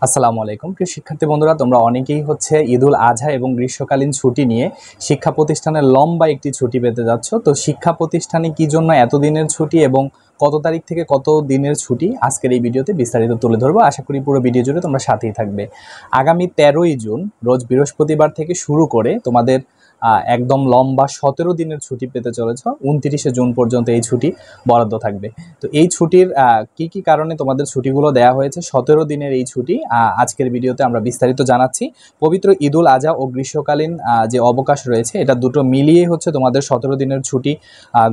আসসালামু আলাইকুম প্রিয় শিক্ষার্থী বন্ধুরা, তোমরা অনেকেই ঈদুল আজহা এবং গ্রীষ্মকালীন ছুটি নিয়ে শিক্ষা প্রতিষ্ঠানে লম্বা একটি ছুটি পেতে যাচ্ছ। তো শিক্ষা প্রতিষ্ঠানে কি জন্য এত দিনের ছুটি এবং কত তারিখ থেকে কত দিনের ছুটি আজকের এই ভিডিওতে বিস্তারিত তুলে ধরবো। আশা করি পুরো ভিডিও জুড়ে তোমরা সাথেই থাকবে। আগামী 13ই জুন রোজ বৃহস্পতিবার থেকে শুরু করে তোমাদের একদম লম্বা 17 দিনের ছুটি পেতে চলেছ। 29শে জুন পর্যন্ত এই ছুটি বরাদ্দ থাকবে। তো এই ছুটির কি কারণে তোমাদের ছুটিগুলো দেওয়া হয়েছে, 17 দিনের এই ছুটি আজকের ভিডিওতে আমরা বিস্তারিত জানাচ্ছি। পবিত্র ঈদুল আজহা ও গ্রীষ্মকালীন যে অবকাশ রয়েছে, এটা দুটো মিলিয়ে তোমাদের 17 দিনের ছুটি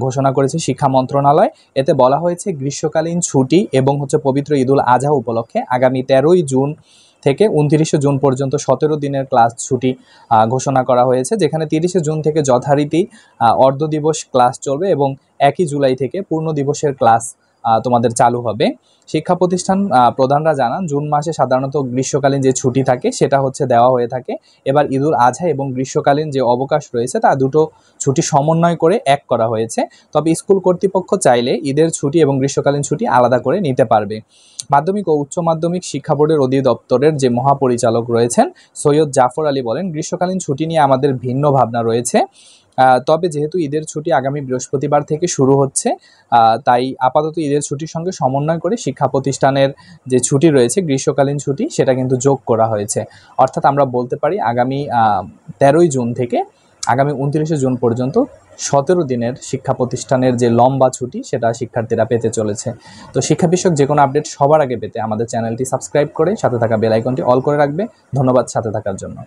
ঘোষণা করেছে শিক্ষা মন্ত্রণালয়। এতে বলা হয়েছে গ্রীষ্মকালীন ছুটি এবং পবিত্র ঈদুল আজহা উপলক্ষে আগামী 13ই জুন থেকে 29শে জুন পর্যন্ত 17 দিনের ক্লাস ছুটি ঘোষণা করা হয়েছে, যেখানে 30শে জুন থেকে যথারীতি অর্ধ দিবস ক্লাস চলবে এবং 1 জুলাই থেকে পূর্ণ দিবসের ক্লাস তোমাদের চালু হবে। শিক্ষা প্রতিষ্ঠান প্রধানরা জানান, জুন মাসে সাধারণত গ্রীষ্মকালীন যে ছুটি থাকে সেটা দেওয়া হয়ে থাকে। এবার ঈদুল আজহা এবং গ্রীষ্মকালীন যে অবকাশ রয়েছে তা দুটো ছুটি সমন্বয় করে এক করা হয়েছে। তবে স্কুল কর্তৃপক্ষ চাইলে ঈদের ছুটি এবং গ্রীষ্মকালীন ছুটি আলাদা করে নিতে পারবে। মাধ্যমিক ও উচ্চ মাধ্যমিক শিক্ষা বোর্ডের অধিদপ্তরের যে মহাপরিচালক রয়েছেন সৈয়দ জাফর আলী বলেন, গ্রীষ্মকালীন ছুটি নিয়ে আমাদের ভিন্ন ভাবনা রয়েছে। তবে যেহেতু ঈদের ছুটি আগামী বৃহস্পতিবার থেকে শুরু হচ্ছে, তাই আপাতত ঈদের ছুটির সঙ্গে সমন্বয় করে শিক্ষা প্রতিষ্ঠানের যে ছুটি রয়েছে গ্রীষ্মকালীন ছুটি সেটা কিন্তু যোগ করা হয়েছে। অর্থাৎ আমরা বলতে পারি আগামী 13ই জুন থেকে আগামী 29শে জুন পর্যন্ত 17 দিনের শিক্ষা প্রতিষ্ঠানের যে লম্বা ছুটি সেটা শিক্ষার্থীরা পেতে চলেছে। তো শিক্ষা বিষয়ক যে কোনো আপডেট সবার আগে পেতে আমাদের চ্যানেলটি সাবস্ক্রাইব করে সাথে থাকা বেল আইকনটি অল করে রাখবে। ধন্যবাদ সাথে থাকার জন্য।